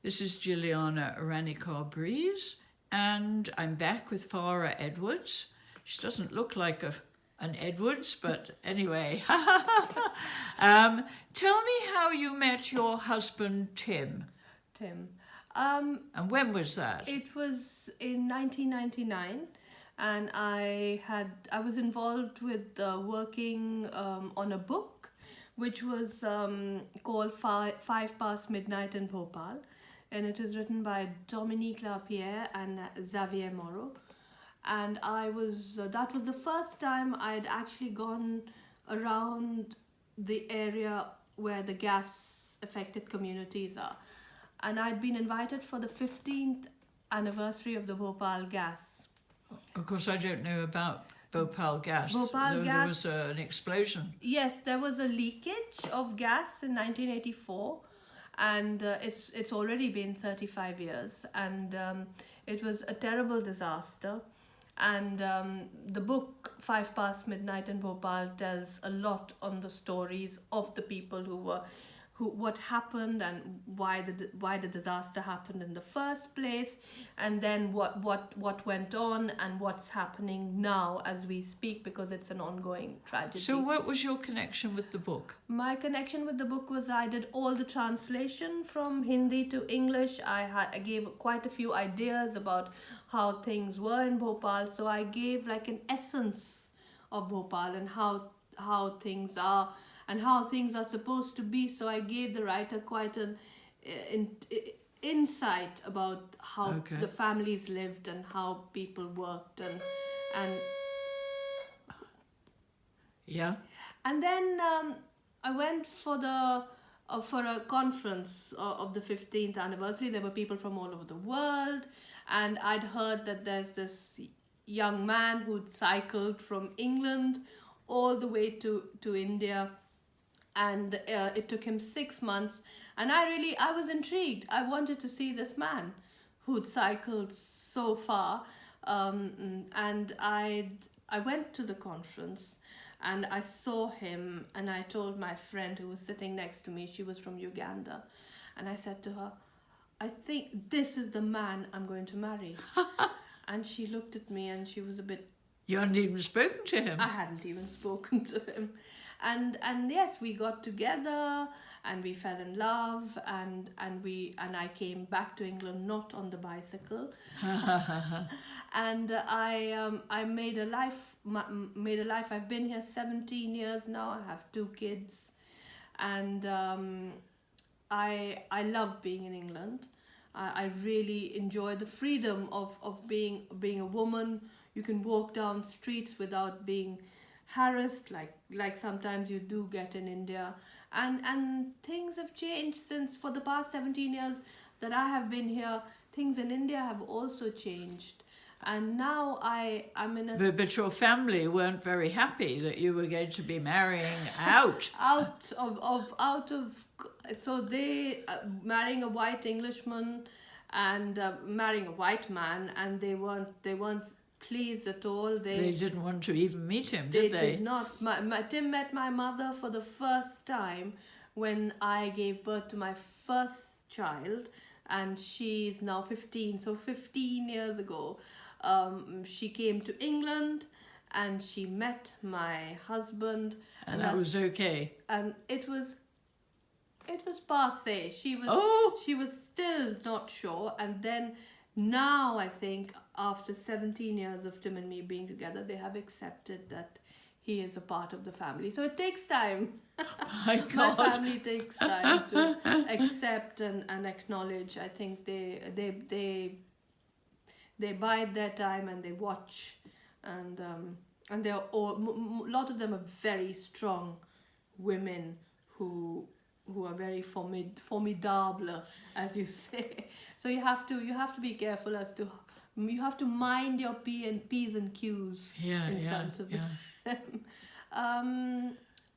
This is Jilliana Ranicar-Breese, and I'm back with Farah Edwards. She doesn't look like an Edwards, but anyway. Tell me how you met your husband, Tim. And when was that? It was in 1999, and I was involved with working on a book which was called Five Past Midnight in Bhopal, and it is written by Dominique Lapierre and Xavier Moreau. And that was the first time I'd actually gone around the area where the gas affected communities are. And I'd been invited for the 15th anniversary of the Bhopal Gas. Of course, I don't know about Bhopal Gas. Bhopal There Gas. was an explosion. Yes, there was a leakage of gas in 1984, and it's already been 35 years, and it was a terrible disaster. And the book Five Past Midnight in Bhopal tells a lot on the stories of the people what happened and why the disaster happened in the first place, and then what went on and what's happening now as we speak, because it's an ongoing tragedy. So what was your connection with the book? My connection with the book was I did all the translation from Hindi to English. I gave quite a few ideas about how things were in Bhopal, so I gave like an essence of Bhopal and how things are and how things are supposed to be. So I gave the writer quite an insight about how the families lived and how people worked and yeah. And then I went for a conference of the 15th anniversary. There were people from all over the world, and I'd heard that there's this young man who'd cycled from England all the way to India, and it took him 6 months, and I was intrigued. I wanted to see this man who'd cycled so far, and I went to the conference and I saw him, and I told my friend who was sitting next to me, she was from Uganda, and I said to her, I think this is the man I'm going to marry. And she looked at me and she was a bit... You hadn't even spoken to him? I hadn't even spoken to him. And yes, we got together and we fell in love, and I came back to England not on the bicycle. And I made a life. I've been here 17 years now. I have 2 kids, and I love being in England. I really enjoy the freedom of being a woman. You can walk down streets without being harassed like sometimes you do get in India, and things have changed since for the past 17 years that I have been here. Things in India have also changed, and now I'm in a... But your family weren't very happy that you were going to be marrying out of so they marrying a white Englishman and marrying a white man, and they weren't pleased at all. They didn't want to even meet him, did they? They did not. Tim met my mother for the first time when I gave birth to my first child, and she's now 15. So 15 years ago, she came to England and she met my husband. And that was okay? And it was passé. She was still not sure, and then now I think after 17 years of Tim and me being together, they have accepted that he is a part of the family. So it takes time. My God. My family takes time to accept and acknowledge. I think they bide their time and they watch, and they're a lot of them are very strong women who are very formidable, as you say. So you have to be careful as to... You have to mind your P's and Q's in front of them.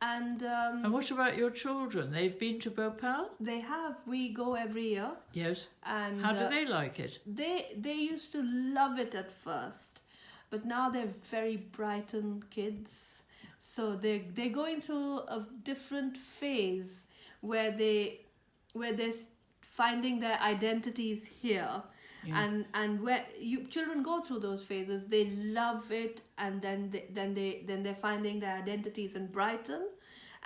And what about your children? They've been to Bhopal? They have. We go every year. Yes. And how do they like it? They used to love it at first, but now they're very Brighton kids. So they're going through a different phase where they finding their identities here. Yeah. And where children go through those phases, they love it, and then they're finding their identities in Brighton,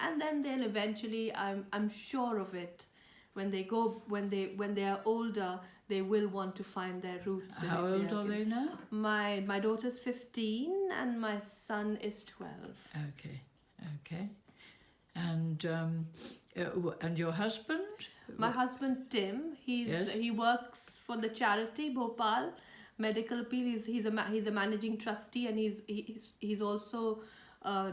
and then they'll eventually, I'm sure of it, when they are older, they will want to find their roots. How old are they now? My daughter's 15 and my son is 12. Okay. And your husband? My husband Tim, he works for the charity Bhopal Medical Appeal. He's a managing trustee, and he's also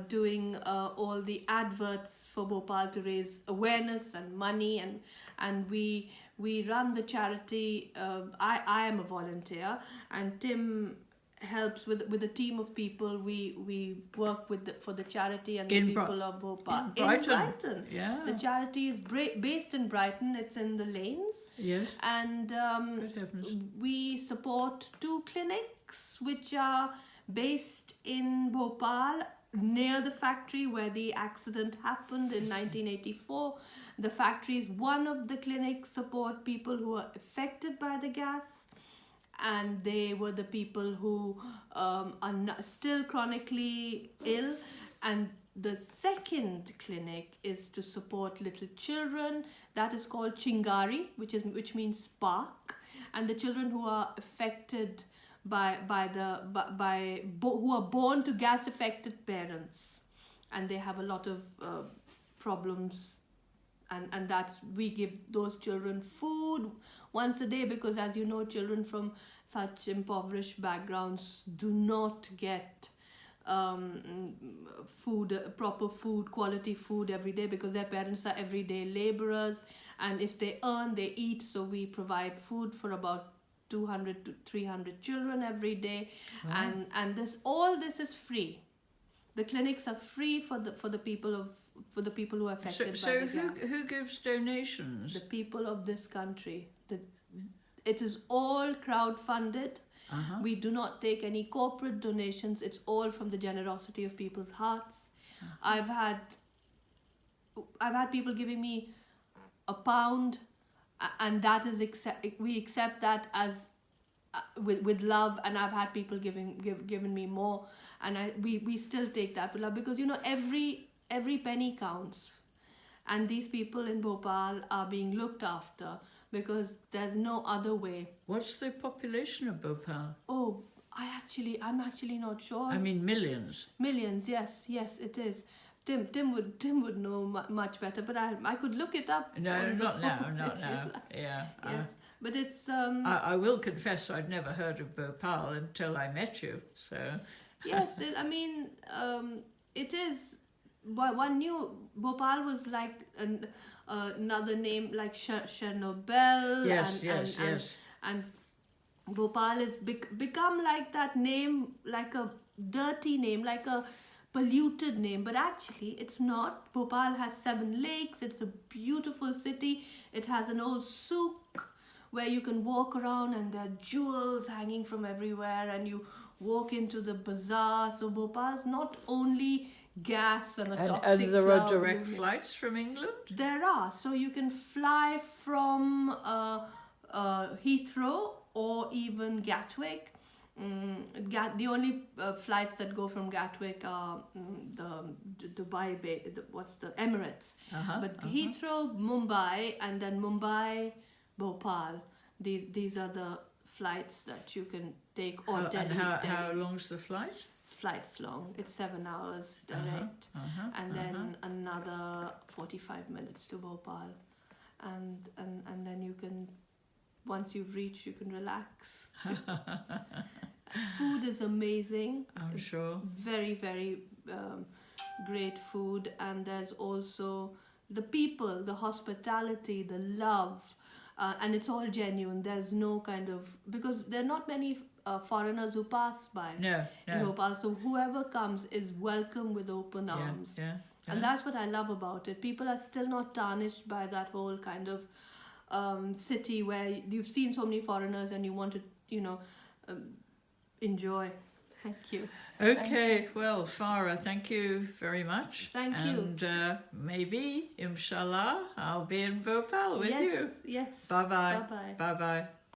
doing all the adverts for Bhopal to raise awareness and money, and we run the charity. I am a volunteer, and Tim helps with a team of people. We work for the charity and the people of Bhopal. In Brighton. Yeah. The charity is based in Brighton. It's in the lanes. Yes. And Good heavens. we support 2 clinics which are based in Bhopal, near the factory where the accident happened in 1984. The factory is one of the clinics support people who are affected by the gas, and they were the people who are still chronically ill. And the second clinic is to support little children. That is called Chingari, which means spark, and the children who are affected who are born to gas affected parents, and they have a lot of problems. And that's, we give those children food once a day, because as you know, children from such impoverished backgrounds do not get proper food, quality food every day, because their parents are everyday laborers, and if they earn, they eat. So we provide food for about 200 to 300 children every day. Wow. And all this is free. The clinics are free for the people who are affected by the gas. So who gives donations? The people of this country. It is all crowdfunded. Uh-huh. We do not take any corporate donations. It's all from the generosity of people's hearts. Uh-huh. I've had people giving me £1, and that is we accept that as with love. And I've had people given me more, and we still take that with love, because you know, every penny counts, and these people in Bhopal are being looked after, because there's no other way. What's the population of Bhopal? Oh, I'm actually not sure. I mean, millions. Millions, yes, it is. Tim would know much better, but I could look it up. No, not now. Like. Yeah. Yes, but it's. I will confess, I'd never heard of Bhopal until I met you. So. Yes, it is. One knew Bhopal was like another name, like Chernobyl. Yes. And Bhopal has become like that name, like a dirty name, like a polluted name, but actually it's not. Bhopal has 7 lakes. It's a beautiful city. It has an old souk where you can walk around, and there are jewels hanging from everywhere, and you walk into the bazaar. So Bhopal is not only gas and a toxic and there are direct flights from England? There are. So you can fly from Heathrow or even Gatwick. The only flights that go from Gatwick are the Dubai, the Emirates. But Heathrow, Mumbai, and then Mumbai, Bhopal. These are the flights that you can take, or Delhi. And how long's the flight? Flight's long. It's 7 hours direct, and then another 45 minutes to Bhopal, and then you can, once you've reached, you can relax. Food is amazing. I'm sure. Very, very great food, and there's also the people, the hospitality, the love, and it's all genuine. There's no kind of, because there are not many foreigners who pass by in Bhopal, so whoever comes is welcome with open arms. And that's what I love about it. People are still not tarnished by that whole kind of city where you've seen so many foreigners and you want to, enjoy. Thank you. Okay, well, Farah, thank you very much. Thank you. And maybe, inshallah, I'll be in Bhopal with you. Yes. Bye-bye. Bye-bye. Bye-bye.